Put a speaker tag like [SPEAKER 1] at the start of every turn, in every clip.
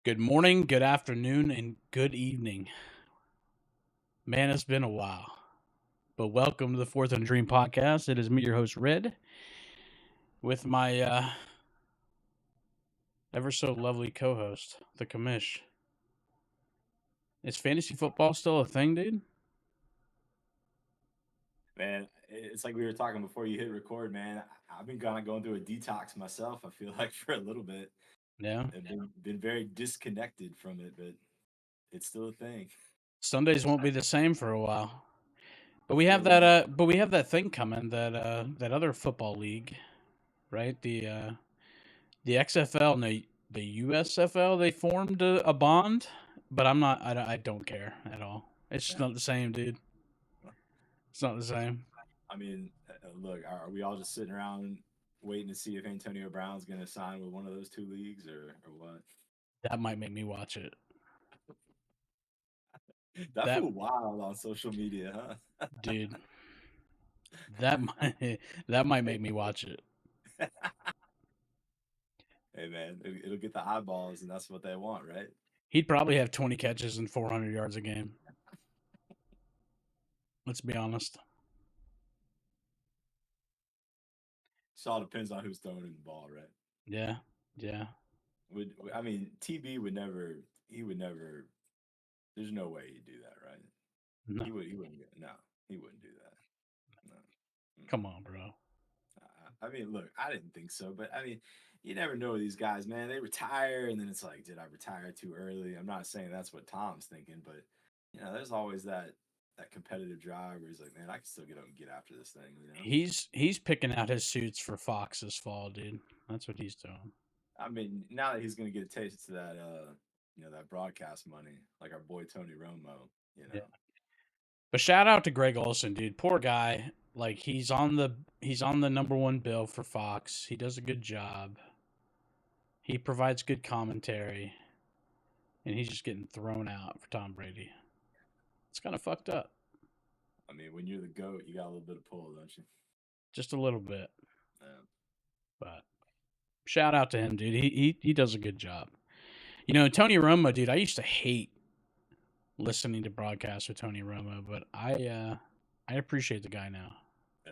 [SPEAKER 1] Good morning, good afternoon, and good evening. Man, it's been a while. But welcome to the Fourth and Dream podcast. It is me, your host, Red, with my ever so lovely co host, the commish. Is fantasy football still a thing, dude?
[SPEAKER 2] Man, it's like we were talking before you hit record, man. I've been kind of going through a detox myself. I feel like for a little bit,
[SPEAKER 1] Yeah.
[SPEAKER 2] I've been very disconnected from it, but it's still a thing.
[SPEAKER 1] Sundays won't be the same for a while. But we
[SPEAKER 2] Yeah,
[SPEAKER 1] have
[SPEAKER 2] what do
[SPEAKER 1] that
[SPEAKER 2] you?
[SPEAKER 1] thing coming, that other football league, right? The XFL and the USFL, they formed a bond, but I don't care at all. It's just
[SPEAKER 2] Yeah,
[SPEAKER 1] not the same, dude. It's not the same.
[SPEAKER 2] I mean, look, are we all just sitting around waiting to see if Antonio Brown's going to sign with one of those two leagues or what?
[SPEAKER 1] That might make me watch it.
[SPEAKER 2] That
[SPEAKER 1] That
[SPEAKER 2] fool wild on social media,
[SPEAKER 1] dude, that might that might make me watch it.
[SPEAKER 2] huh? Hey, man, it'll get the eyeballs, and that's what they want, right?
[SPEAKER 1] He'd probably have 20 catches and 400 yards a game. Let's be honest.
[SPEAKER 2] Just all depends on who's throwing him the ball, right?
[SPEAKER 1] Yeah, yeah.
[SPEAKER 2] Would I mean TB would never he would never there's no way he'd do that, right?
[SPEAKER 1] No,
[SPEAKER 2] He wouldn't no, he wouldn't do that. No.
[SPEAKER 1] come on, bro.
[SPEAKER 2] I mean, look, I didn't think so, but I mean, you never know these guys, man. They retire and then it's like, did I retire too early? I'm not saying that's what Tom's thinking, but there's always that competitive drive where he's like, man, I can still get up and get after this thing.
[SPEAKER 1] He's picking out his suits for Fox this fall, dude. That's what he's doing.
[SPEAKER 2] I mean, now that he's gonna get a taste of that that broadcast money, like our boy Tony Romo, you
[SPEAKER 1] Yeah.
[SPEAKER 2] know.
[SPEAKER 1] But shout out to Greg Olson, dude. Poor guy. Like he's on the number one bill for Fox. He does a good job. He provides good commentary, and he's just getting thrown out for Tom Brady. It's kind of fucked up,
[SPEAKER 2] I mean, when you're the GOAT, you got a little bit of pull, don't you?
[SPEAKER 1] just a little bit.
[SPEAKER 2] Yeah.
[SPEAKER 1] But shout out to him, dude. He does a good job. You know, Tony Romo, dude. I used to hate listening to broadcasts with Tony Romo, but I appreciate the guy now.
[SPEAKER 2] Yeah.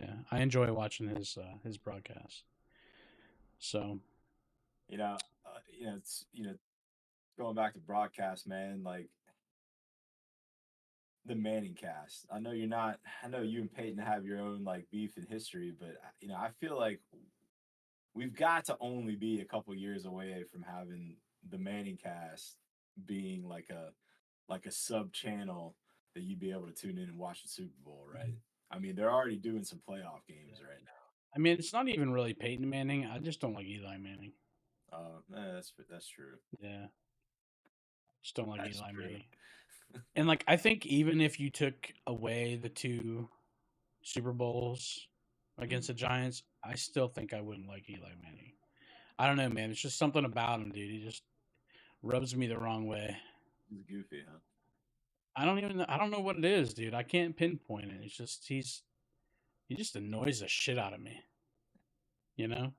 [SPEAKER 1] Yeah, I enjoy watching his broadcasts. So
[SPEAKER 2] It's going back to broadcast, man. Like the Manning cast. I know you're not. I know you and Peyton have your own like beef and history, but I feel like we've got to only be a couple years away from having the Manning cast being like a sub channel that you'd be able to tune in and watch the Super Bowl, right? I mean, they're already doing some playoff games right
[SPEAKER 1] I mean, it's not even really Peyton Manning. I just don't like Eli Manning.
[SPEAKER 2] now. That's true.
[SPEAKER 1] Yeah, just don't like
[SPEAKER 2] That's
[SPEAKER 1] Eli
[SPEAKER 2] true.
[SPEAKER 1] Manning. And like, I think even if you took away the two Super Bowls against
[SPEAKER 2] Mm.
[SPEAKER 1] the Giants, I still think I wouldn't like Eli Manning. I don't know, man. It's just something about him, dude. He just rubs me the wrong way.
[SPEAKER 2] He's goofy, huh?
[SPEAKER 1] I don't know what it is, dude. I can't pinpoint it. It's just he just annoys the shit out of me. You know?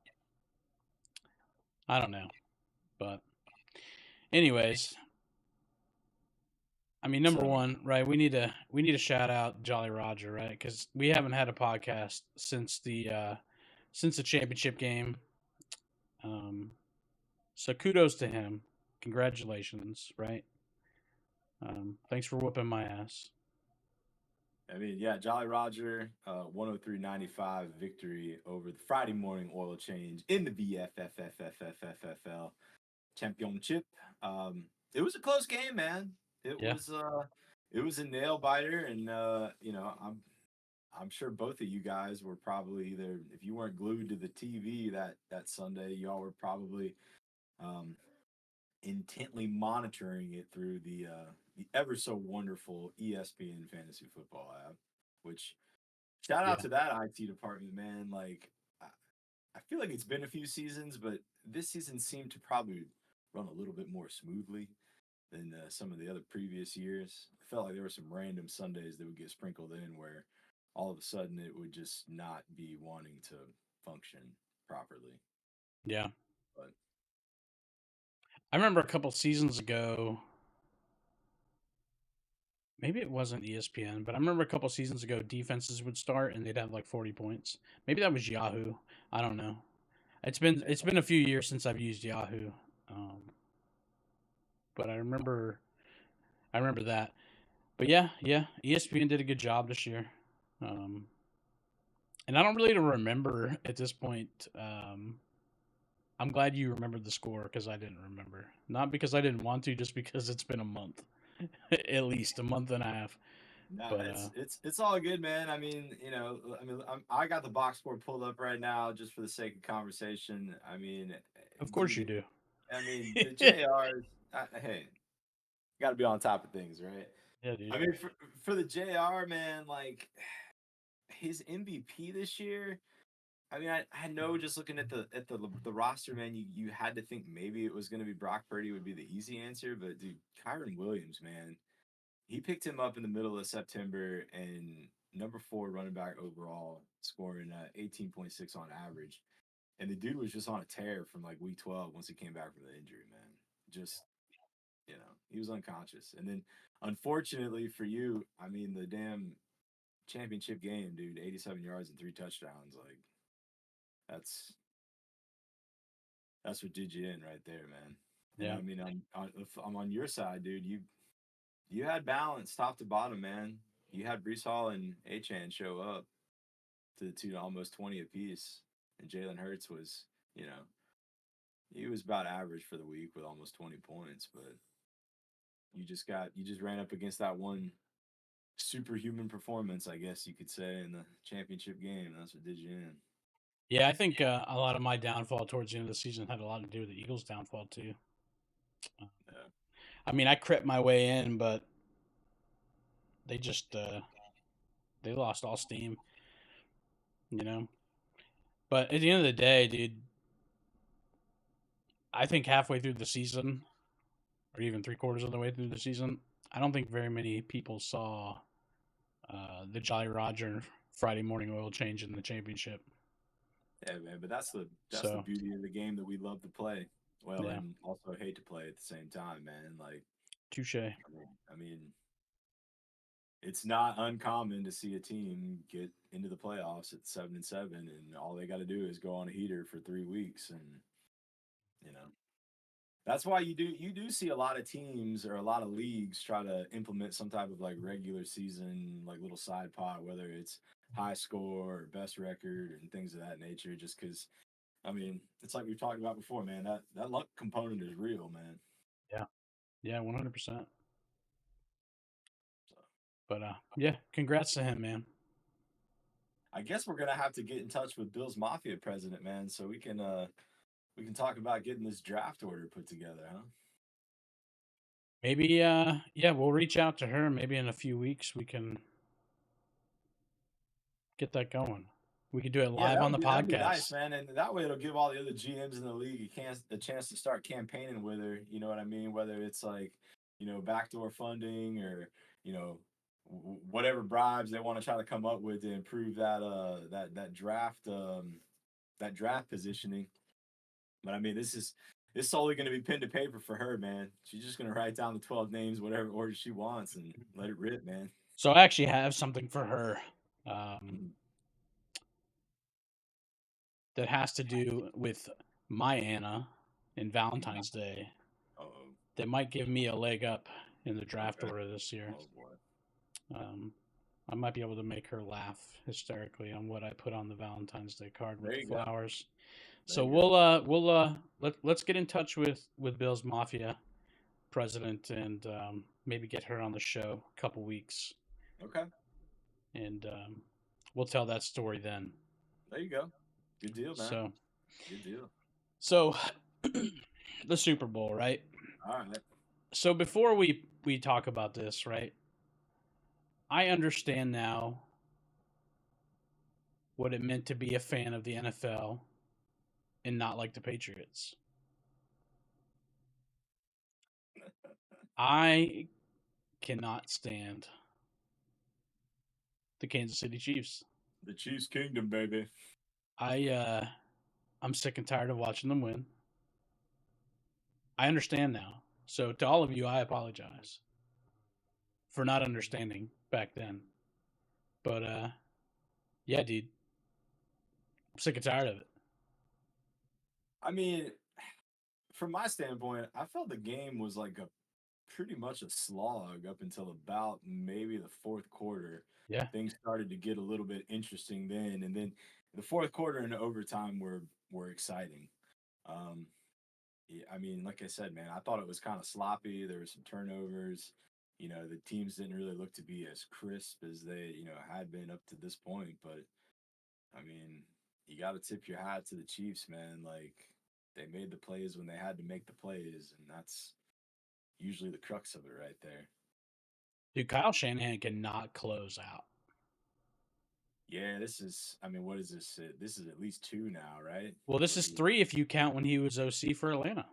[SPEAKER 1] I don't know. But anyways, I mean number
[SPEAKER 2] So
[SPEAKER 1] one, right, we need to shout out Jolly Roger, right? Cuz we haven't had a podcast since the championship game. Um so kudos to him. Congratulations, right? Thanks for whooping my ass.
[SPEAKER 2] I mean, yeah, Jolly Roger, 103.95 victory over the Friday morning oil change in the VFFFFFFL championship. It was a close game, man. It
[SPEAKER 1] Yeah.
[SPEAKER 2] was uh it was a nail biter, and I'm sure both of you guys were probably either, if you weren't glued to the TV that Sunday, y'all were probably um intently monitoring it through the ever so wonderful ESPN fantasy football app, which shout out
[SPEAKER 1] Yeah.
[SPEAKER 2] to that IT department, man. Like, I feel like it's been a few seasons, but this season seemed to probably run a little bit more smoothly than some of the other previous years. I felt like there were some random Sundays that would get sprinkled in where all of a sudden it would just not be wanting to function properly.
[SPEAKER 1] Yeah.
[SPEAKER 2] But
[SPEAKER 1] I remember a couple seasons ago, maybe it wasn't ESPN, but I remember a couple seasons ago, defenses would start and they'd have like 40 points. Maybe that was Yahoo. I don't know.
[SPEAKER 2] Yeah,
[SPEAKER 1] It's been a few years since I've used Yahoo, um, but I remember that. But yeah, ESPN did a good job this year, um, and I don't really remember at this point. I'm glad you remembered the score because I didn't remember. Not because I didn't want to, just because it's been a month, at least a month and a half.
[SPEAKER 2] no,
[SPEAKER 1] But
[SPEAKER 2] it's all good, man. I mean, I got the box score pulled up right now just for the sake of conversation. I mean,
[SPEAKER 1] of course you
[SPEAKER 2] dude,
[SPEAKER 1] do.
[SPEAKER 2] I mean the JRs. Hey, got to be on top of things, right?
[SPEAKER 1] Yeah, dude.
[SPEAKER 2] I mean, for the JR man, like his MVP this year. I mean, I know just looking at the roster, man, you had to think maybe it was going to be Brock Purdy would be the easy answer, but dude, Kyron Williams, man, he picked him up in the middle of September and number 4 running back overall, scoring 18.6 on average, and the dude was just on a tear from like week 12 once he came back from the injury, man. Just he was unconscious, and then unfortunately for you, I mean, the damn championship game, dude, 87 yards and 3 touchdowns, like that's That's what did you in right there, man. And
[SPEAKER 1] Yeah.
[SPEAKER 2] I mean, if I'm on your side, dude. You had balance top to bottom, man. You had Brees Hall and Achan show up to the tune of almost 20 apiece, and Jalen Hurts was, you know, he was about average for the week with almost 20 points, but you just ran up against that one superhuman performance, I guess you could say, in the championship game. That's what did you in.
[SPEAKER 1] Yeah, I think a lot of my downfall towards the end of the season had a lot to do with the Eagles' downfall too. Uh,
[SPEAKER 2] Yeah.
[SPEAKER 1] I mean, I crept my way in, but they just they lost all steam, you know. But at the end of the day, dude, I think halfway through the season, or even 3 quarters of the way through the season, I don't think very many people saw the Jolly Roger Friday morning oil change in the championship.
[SPEAKER 2] Yeah, man, but that's the
[SPEAKER 1] So,
[SPEAKER 2] beauty of the game that we love to play. Well,
[SPEAKER 1] yeah,
[SPEAKER 2] and also hate to play at the same time, man. Like,
[SPEAKER 1] touche.
[SPEAKER 2] I mean, it's not uncommon to see a team get into the playoffs at 7-7, and all they got to do is go on a heater for 3 weeks, and you know that's why you do see a lot of teams or a lot of leagues try to implement some type of like regular season like little side pot, whether it's high score or best record and things of that nature. Just because, I mean, it's like we've talked about before, man. That luck component is real, man.
[SPEAKER 1] Yeah, yeah, 100%.
[SPEAKER 2] So
[SPEAKER 1] But yeah, congrats to him, man.
[SPEAKER 2] I guess we're gonna have to get in touch with Bill's Mafia president, man, so we can talk about getting this draft order put together, huh?
[SPEAKER 1] Maybe yeah, we'll reach out to her. Maybe in a few weeks we can get that going. We could do it
[SPEAKER 2] Yeah,
[SPEAKER 1] live on the
[SPEAKER 2] that'd be nice,
[SPEAKER 1] podcast.
[SPEAKER 2] man, and that way it'll give all the other GMs in the league a chance to start campaigning with her. You know what I mean? Whether it's like backdoor funding or you know whatever bribes they want to try to come up with to improve that draft positioning. But I mean, this is solely going to be pen to paper for her, man. She's just going to write down the 12 names, whatever order she wants, and let it rip, man.
[SPEAKER 1] So I actually have something for her
[SPEAKER 2] Mhm.
[SPEAKER 1] that has to do with my Anna and Valentine's Day
[SPEAKER 2] Uh-oh.
[SPEAKER 1] that might give me a leg up in the draft
[SPEAKER 2] Okay.
[SPEAKER 1] order this year.
[SPEAKER 2] Oh boy.
[SPEAKER 1] Um, I might be able to make her laugh hysterically on what I put on the Valentine's Day card with
[SPEAKER 2] There
[SPEAKER 1] the
[SPEAKER 2] you go.
[SPEAKER 1] flowers.
[SPEAKER 2] There
[SPEAKER 1] So
[SPEAKER 2] you go.
[SPEAKER 1] let's get in touch with Bill's Mafia president and maybe get her on the show a couple weeks,
[SPEAKER 2] Okay.
[SPEAKER 1] and we'll tell that story then.
[SPEAKER 2] There you go. Good deal, man.
[SPEAKER 1] So
[SPEAKER 2] Good deal.
[SPEAKER 1] so the Super Bowl, right?
[SPEAKER 2] All right.
[SPEAKER 1] So before we talk about this, right? I understand now what it meant to be a fan of the NFL and not like the Patriots. I cannot stand the Kansas City Chiefs.
[SPEAKER 2] The Chiefs Kingdom, baby.
[SPEAKER 1] I I'm sick and tired of watching them win. I understand now. So to all of you, I apologize for not understanding back then. But yeah, dude, I'm sick and tired of it.
[SPEAKER 2] I mean, from my standpoint, I felt the game was like a pretty much a slog up until about maybe the fourth quarter.
[SPEAKER 1] Yeah.
[SPEAKER 2] Things started to get a little bit interesting then, and then the fourth quarter and overtime were exciting. Um, yeah, I mean, like I said, man, I thought it was kind of sloppy. There were some turnovers. The teams didn't really look to be as crisp as they, had been up to this point. But I mean, you got to tip your hat to the Chiefs, man. Like they made the plays when they had to make the plays, and that's usually the crux of it right there.
[SPEAKER 1] Dude, Kyle Shanahan cannot close out.
[SPEAKER 2] Yeah, this is. I mean, what is this? This is at least two now, right?
[SPEAKER 1] Well, this
[SPEAKER 2] Where
[SPEAKER 1] is
[SPEAKER 2] he,
[SPEAKER 1] 3 if you count when he was OC for Atlanta.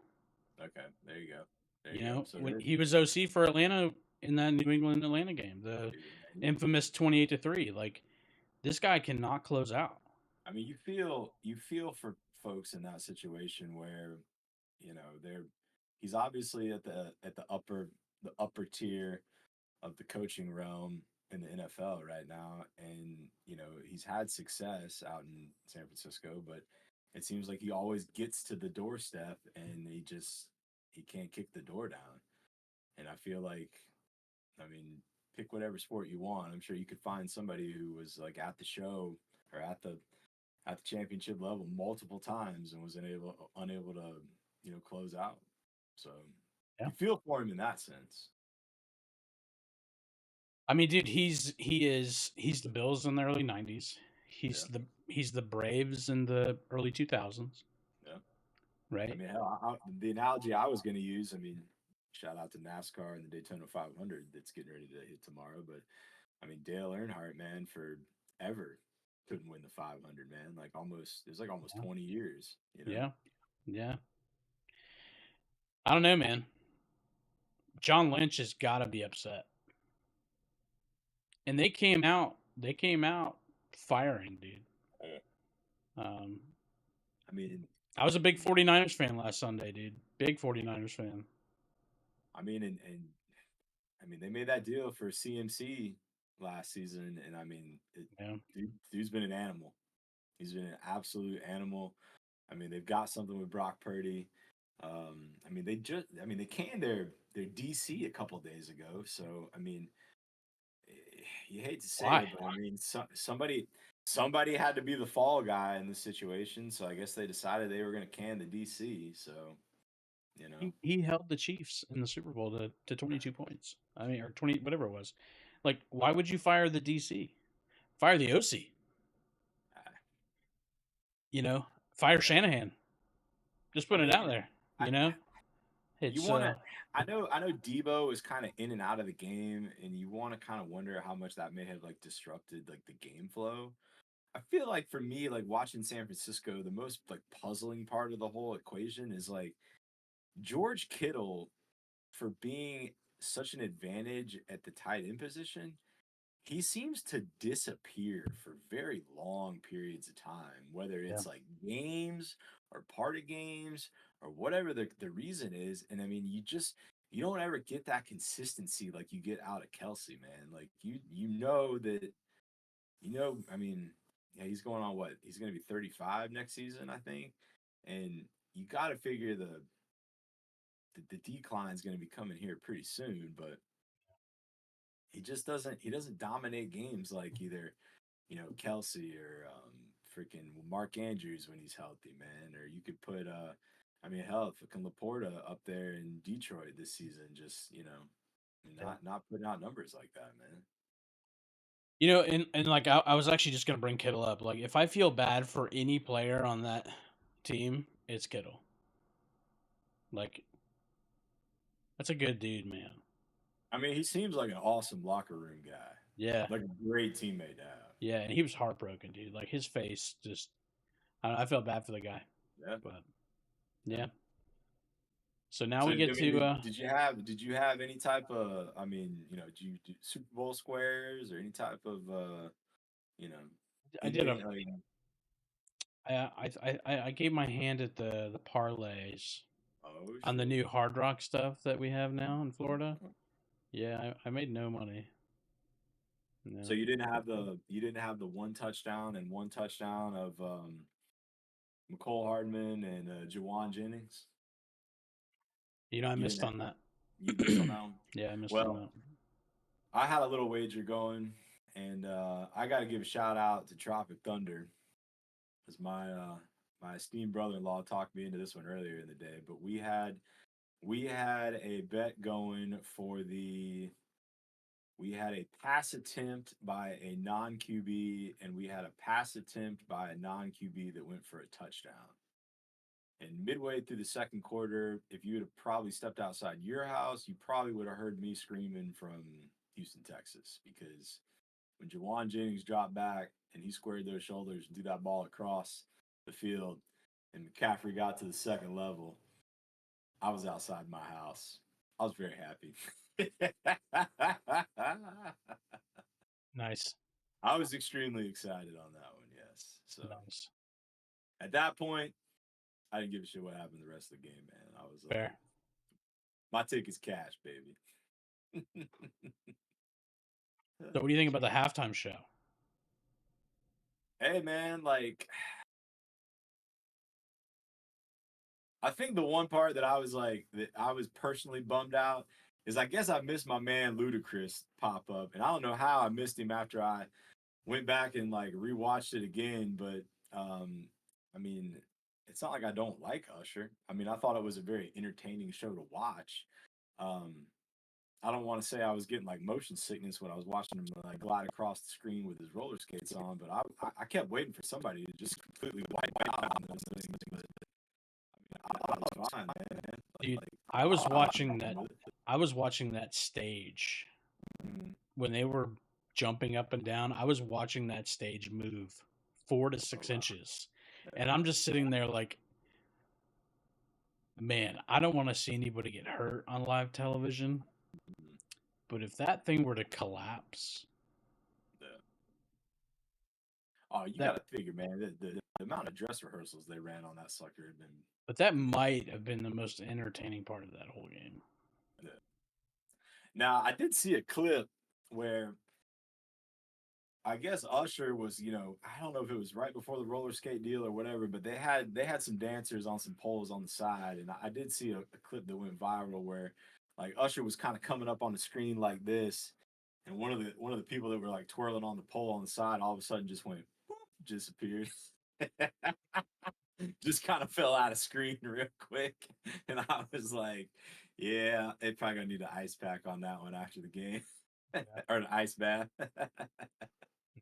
[SPEAKER 2] okay, there you go, there
[SPEAKER 1] You
[SPEAKER 2] you go.
[SPEAKER 1] know,
[SPEAKER 2] So
[SPEAKER 1] when
[SPEAKER 2] there,
[SPEAKER 1] he was OC for Atlanta in that New England Atlanta game, the
[SPEAKER 2] dude, man,
[SPEAKER 1] infamous 28-3. Like this guy cannot close out.
[SPEAKER 2] I mean, you feel for folks in that situation where, they're he's obviously at the upper tier of the coaching realm in the NFL right now, and he's had success out in San Francisco, but it seems like he always gets to the doorstep and he can't kick the door down. And I feel like, I mean, pick whatever sport you want. I'm sure you could find somebody who was like at the show or at the championship level multiple times and was unable to close out. So
[SPEAKER 1] Yeah.
[SPEAKER 2] you feel for him in that sense.
[SPEAKER 1] I mean, dude, he's the Bills in the early 90s. He's
[SPEAKER 2] Yeah,
[SPEAKER 1] the Braves in the early 2000s,
[SPEAKER 2] yeah. I
[SPEAKER 1] right?
[SPEAKER 2] mean, hell, the analogy I was going to use. I mean, shout out to NASCAR and the Daytona 500 that's getting ready to hit tomorrow. But I mean, Dale Earnhardt, man, forever couldn't win the 500, man. Like it was like almost
[SPEAKER 1] Yeah.
[SPEAKER 2] 20 years.
[SPEAKER 1] Yeah. Yeah. I don't know, man. John Lynch has got to be upset. And they came out firing, dude.
[SPEAKER 2] Uh,
[SPEAKER 1] Um,
[SPEAKER 2] I mean,
[SPEAKER 1] I was a big 49ers fan last Sunday, dude. Big 49ers fan.
[SPEAKER 2] I mean, and I mean, they made that deal for CMC last season, and I mean,
[SPEAKER 1] Yeah.
[SPEAKER 2] dude's been an animal. He's been an absolute animal. I mean, they've got something with Brock Purdy. I mean, they canned their DC a couple days ago. So, I mean, you hate to say
[SPEAKER 1] Why?
[SPEAKER 2] it, but I mean, somebody had to be the fall guy in the situation. So I guess they decided they were going to can the DC. So, you know,
[SPEAKER 1] He held the Chiefs in the Super Bowl to 22 points. I mean, or 20, whatever it was. Like, why would you fire the DC? Fire the OC.
[SPEAKER 2] I,
[SPEAKER 1] You know, fire Shanahan. Just
[SPEAKER 2] I
[SPEAKER 1] put it
[SPEAKER 2] mean,
[SPEAKER 1] out there.
[SPEAKER 2] I,
[SPEAKER 1] You know,
[SPEAKER 2] you
[SPEAKER 1] it's
[SPEAKER 2] want to. I know Debo is kind of in and out of the game, and you want to kind of wonder how much that may have like disrupted like the game flow. I feel like for me, like watching San Francisco, the most like puzzling part of the whole equation is like George Kittle for being such an advantage at the tight end position. He seems to disappear for very long periods of time, whether
[SPEAKER 1] yeah,
[SPEAKER 2] it's like games or part of games or whatever the reason is. And I mean, you don't ever get that consistency like you get out of Kelsey, man. Like I mean, yeah, he's going on what? He's gonna be 35 next season, I think. And you gotta figure the decline is gonna be coming here pretty soon, but he doesn't dominate games like either Kelsey or freaking Mark Andrews when he's healthy, man. Or you could put I mean hell, fucking Laporta up there in Detroit this season, just
[SPEAKER 1] yeah.
[SPEAKER 2] not putting out numbers like that, man.
[SPEAKER 1] And like I was actually just gonna bring Kittle up. Like, if I feel bad for any player on that team, it's Kittle. Like, that's a good dude, man.
[SPEAKER 2] I mean, he seems like an awesome locker room guy,
[SPEAKER 1] Yeah,
[SPEAKER 2] like a great teammate to have.
[SPEAKER 1] yeah. And he was heartbroken, dude. Like his face just, I felt bad for the guy,
[SPEAKER 2] Yeah,
[SPEAKER 1] but
[SPEAKER 2] yeah.
[SPEAKER 1] yeah. So now
[SPEAKER 2] So
[SPEAKER 1] we
[SPEAKER 2] I
[SPEAKER 1] get
[SPEAKER 2] mean,
[SPEAKER 1] to
[SPEAKER 2] did you have any type of, I mean, do you do Super Bowl squares or any type of you know
[SPEAKER 1] I did a
[SPEAKER 2] like,
[SPEAKER 1] I gave my hand at the parlays.
[SPEAKER 2] Oh
[SPEAKER 1] on the
[SPEAKER 2] shit.
[SPEAKER 1] new Hard Rock stuff that we have now in Florida. Yeah, I made no money.
[SPEAKER 2] So
[SPEAKER 1] No.
[SPEAKER 2] you didn't have the one touchdown and one touchdown of McCole Hardman and Jawan Jennings.
[SPEAKER 1] I
[SPEAKER 2] You
[SPEAKER 1] missed
[SPEAKER 2] didn't.
[SPEAKER 1] on that.
[SPEAKER 2] You missed on that one.
[SPEAKER 1] Yeah, I missed on
[SPEAKER 2] Well,
[SPEAKER 1] that.
[SPEAKER 2] I had a little wager going, and I got to give a shout out to Tropic Thunder, because my esteemed brother-in-law talked me into this one earlier in the day. But we had a bet going for the we had a pass attempt by a non QB, and we had a pass attempt by a non QB that went for a touchdown. And midway through the second quarter, if you would have probably stepped outside your house, you probably would have heard me screaming from Houston, Texas, because when Jawan Jennings dropped back and he squared those shoulders and threw that ball across the field, and McCaffrey got to the second level, I was outside my house. I was very happy.
[SPEAKER 1] Nice.
[SPEAKER 2] I was extremely excited on that one, yes. So
[SPEAKER 1] Nice.
[SPEAKER 2] at that point, I didn't give a shit what happened the rest of the game, man. I was like,
[SPEAKER 1] Fair.
[SPEAKER 2] my ticket's cash, baby.
[SPEAKER 1] So what do you think about the halftime show?
[SPEAKER 2] Hey, man, like, I think the one part that I was personally bummed out is I guess I missed my man Ludacris pop up, and I don't know how I missed him after I went back and like rewatched it again. But um, I mean, it's not like I don't like Usher. I mean, I thought it was a very entertaining show to watch. Um, I don't want to say I was getting like motion sickness when I was watching him like glide across the screen with his roller skates on, but I kept waiting for somebody to just completely wipe out on those things. But I thought it was fine, man.
[SPEAKER 1] Dude,
[SPEAKER 2] Like,
[SPEAKER 1] I was
[SPEAKER 2] I'm
[SPEAKER 1] watching
[SPEAKER 2] fine
[SPEAKER 1] that.
[SPEAKER 2] with it.
[SPEAKER 1] I was watching that stage
[SPEAKER 2] Mhm.
[SPEAKER 1] when they were jumping up and down. I was watching that stage move 4 to 6
[SPEAKER 2] Oh wow.
[SPEAKER 1] inches, and I'm just sitting there like, man, I don't want to see anybody get hurt on live television.
[SPEAKER 2] Mhm.
[SPEAKER 1] But if that thing were to collapse,
[SPEAKER 2] Yeah. Oh, you got
[SPEAKER 1] that
[SPEAKER 2] to figure, man. The amount of dress rehearsals they ran on that sucker had been.
[SPEAKER 1] but that might have been the most entertaining part of that whole game.
[SPEAKER 2] Yeah. Now, I did see a clip where I guess Usher was, I don't know if it was right before the roller skate deal or whatever, but they had some dancers on some poles on the side, and I did see a clip that went viral where like Usher was kind of coming up on the screen like this, and one of the people that were like twirling on the pole on the side all of a sudden just went boop, disappeared. Just kind of fell out of screen real quick. And I was like, yeah, they probably gonna need an ice pack on that one after the game.
[SPEAKER 1] Yeah.
[SPEAKER 2] Or an ice bath.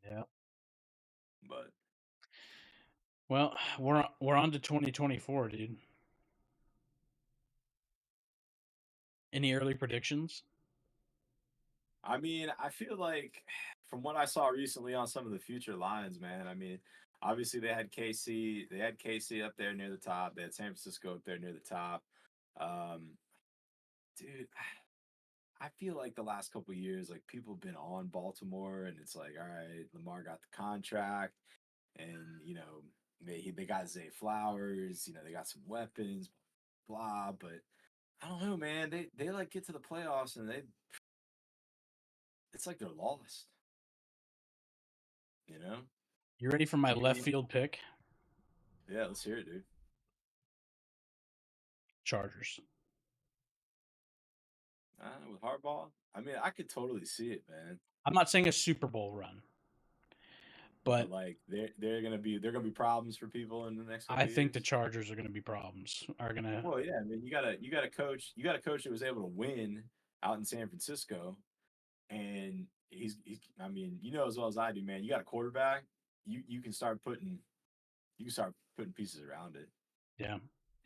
[SPEAKER 1] Yeah.
[SPEAKER 2] But
[SPEAKER 1] Well, we're on to 2024, dude. Any early predictions?
[SPEAKER 2] I mean, I feel like from what I saw recently on some of the future lines, man, I mean, obviously they had KC up there near the top, they had San Francisco up there near the top. Um, dude, I feel like the last couple of years, like people have been on Baltimore, and it's like, all right, Lamar got the contract, and they got Zay Flowers, they got some weapons, blah. But I don't know, man. They like get to the playoffs, and it's like they're lost, you know.
[SPEAKER 1] You ready for my
[SPEAKER 2] I
[SPEAKER 1] left
[SPEAKER 2] mean,
[SPEAKER 1] field pick?
[SPEAKER 2] yeah, let's hear it, dude.
[SPEAKER 1] Chargers.
[SPEAKER 2] With hardball, I mean, I could totally see it, man.
[SPEAKER 1] I'm not saying a Super Bowl run,
[SPEAKER 2] But
[SPEAKER 1] but
[SPEAKER 2] like they're gonna be problems for people in the next
[SPEAKER 1] I
[SPEAKER 2] couple of
[SPEAKER 1] think the
[SPEAKER 2] years.
[SPEAKER 1] Chargers are going to be problems. Are going to
[SPEAKER 2] Well, yeah, I mean, you got a coach that was able to win out in San Francisco, and he's I mean, as well as I do, man. You got a quarterback, you can start putting pieces around it.
[SPEAKER 1] yeah.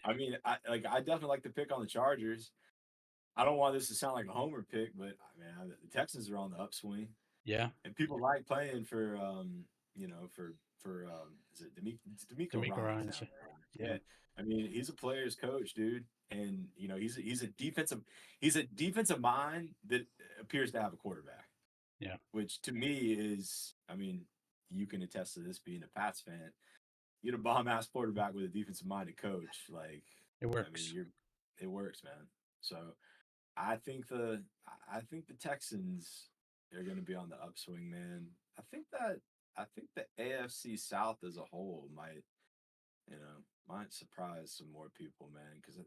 [SPEAKER 2] I mean, I definitely like the pick on the Chargers. I don't want this to sound like a homer pick, but I mean, the Texans are on the upswing,
[SPEAKER 1] Yeah.
[SPEAKER 2] and people like playing for is it D'Amico
[SPEAKER 1] D'Amico
[SPEAKER 2] Ryan's
[SPEAKER 1] Ryans.
[SPEAKER 2] down there?
[SPEAKER 1] Yeah.
[SPEAKER 2] Yeah, I mean, he's a player's coach, dude, and he's a defensive mind that appears to have a quarterback,
[SPEAKER 1] Yeah.
[SPEAKER 2] which to me is, I mean, you can attest to this being a Pats fan. You get a bomb ass quarterback with a defensive minded coach, like,
[SPEAKER 1] It
[SPEAKER 2] I mean,
[SPEAKER 1] works.
[SPEAKER 2] it works, man. So I think the I think the Texans are going to be on the upswing, man. I think the AFC South as a whole might, might surprise some more people, man, because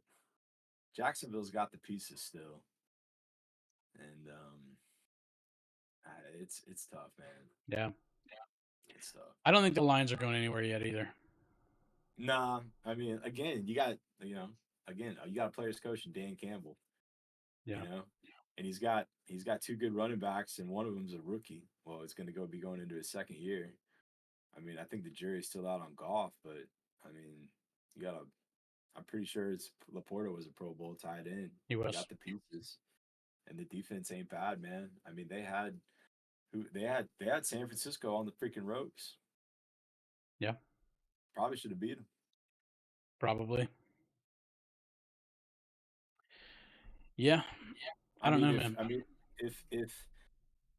[SPEAKER 2] Jacksonville's got the pieces still, and it's tough, man.
[SPEAKER 1] Yeah.
[SPEAKER 2] It's tough.
[SPEAKER 1] I don't think the Lions are going anywhere yet either.
[SPEAKER 2] Nah, I mean, again, you got a players coach in Dan Campbell, you
[SPEAKER 1] Yeah.
[SPEAKER 2] know, and he's got two good running backs, and one of them's a rookie. Well, it's going to be going into his second year. I mean, I think the jury's still out on golf, but I mean, you got to. I'm pretty sure it's Laporta was a Pro Bowl tight end.
[SPEAKER 1] He
[SPEAKER 2] You
[SPEAKER 1] was.
[SPEAKER 2] got the pieces, and the defense ain't bad, man. I mean, they had San Francisco on the freaking ropes.
[SPEAKER 1] Yeah.
[SPEAKER 2] Probably should have beat them.
[SPEAKER 1] Probably. Yeah. I
[SPEAKER 2] I
[SPEAKER 1] don't
[SPEAKER 2] mean,
[SPEAKER 1] know,
[SPEAKER 2] if
[SPEAKER 1] man.
[SPEAKER 2] I mean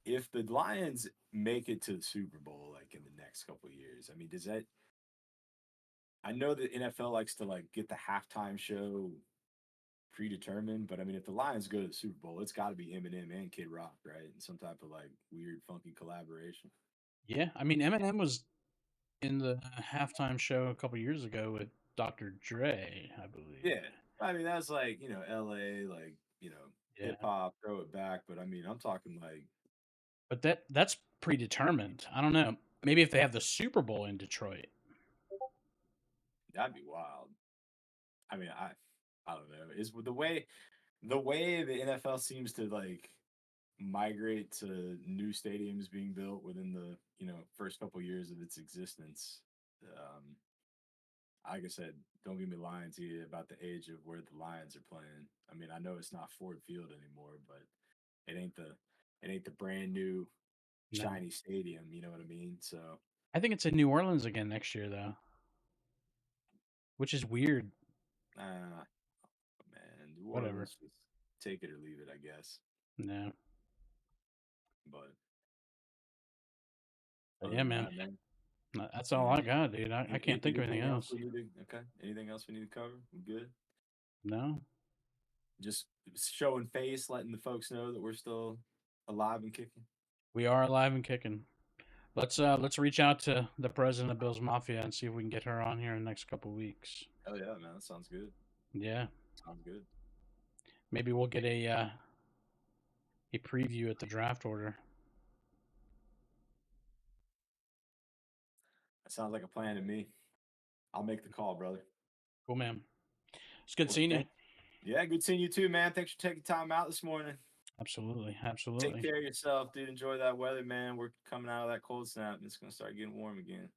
[SPEAKER 2] if the Lions make it to the Super Bowl like in the next couple of years, I mean, does that? I know the NFL likes to like get the halftime show predetermined, but I mean, if the Lions go to the Super Bowl, it's got to be Eminem and Kid Rock, right? And some type of like weird, funky collaboration.
[SPEAKER 1] Yeah. I mean, Eminem was in the halftime show a couple years ago with Dr. Dre, I believe.
[SPEAKER 2] Yeah, I mean that's like L.A. like hip
[SPEAKER 1] Yeah.
[SPEAKER 2] hop, throw it back, but I mean I'm talking like
[SPEAKER 1] But that's predetermined. I don't know. Maybe if they have the Super Bowl in Detroit.
[SPEAKER 2] that'd be wild. I mean I don't know. Is the way the NFL seems to like migrate to new stadiums being built within the first couple years of its existence. Um, like I said, don't get me lying to you about the age of where the Lions are playing. I mean, I know it's not Ford Field anymore, but it ain't the it ain't the brand new
[SPEAKER 1] No.
[SPEAKER 2] shiny stadium. You know what I mean? So,
[SPEAKER 1] I think it's in New Orleans again next year, though, which is weird.
[SPEAKER 2] man, New
[SPEAKER 1] Whatever.
[SPEAKER 2] Orleans just take it or leave it, I guess.
[SPEAKER 1] No.
[SPEAKER 2] But
[SPEAKER 1] But
[SPEAKER 2] other
[SPEAKER 1] yeah,
[SPEAKER 2] than
[SPEAKER 1] man.
[SPEAKER 2] that, man,
[SPEAKER 1] That's all I
[SPEAKER 2] anything,
[SPEAKER 1] got, dude. I can't think of anything
[SPEAKER 2] anything else
[SPEAKER 1] else.
[SPEAKER 2] we need to okay? Anything else we need to cover? We good?
[SPEAKER 1] No.
[SPEAKER 2] Just showing face, letting the folks know that we're still alive and kicking.
[SPEAKER 1] We are alive and kicking. Let's reach out to the president of Bill's Mafia and see if we can get her on here in the next couple weeks.
[SPEAKER 2] Oh yeah, man, that sounds good.
[SPEAKER 1] Yeah.
[SPEAKER 2] Sounds good.
[SPEAKER 1] Maybe we'll get a preview at the draft order.
[SPEAKER 2] That sounds like a plan to me. I'll make the call, brother.
[SPEAKER 1] Cool, man. It's good
[SPEAKER 2] Well,
[SPEAKER 1] seeing you.
[SPEAKER 2] yeah, good seeing you too, man. Thanks for taking time out this morning.
[SPEAKER 1] Absolutely.
[SPEAKER 2] Take
[SPEAKER 1] Absolutely.
[SPEAKER 2] care of yourself, dude. Enjoy that weather, man. We're coming out of that cold snap, and it's gonna start getting warm again.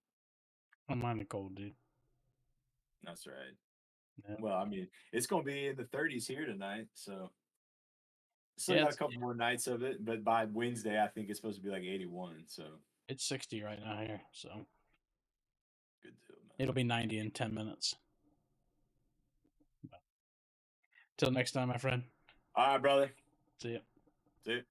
[SPEAKER 1] I don't mind the cold, dude.
[SPEAKER 2] That's right.
[SPEAKER 1] Yeah.
[SPEAKER 2] Well, I mean, it's gonna be in the 30s here tonight, so still
[SPEAKER 1] Yeah,
[SPEAKER 2] got a couple more nights of it. But by Wednesday, I think it's supposed to be like 81. So
[SPEAKER 1] it's 60 right now here, so
[SPEAKER 2] good deal, man.
[SPEAKER 1] it'll be 90 in 10 minutes. Till next time, my friend.
[SPEAKER 2] All right, brother.
[SPEAKER 1] See ya.
[SPEAKER 2] See ya.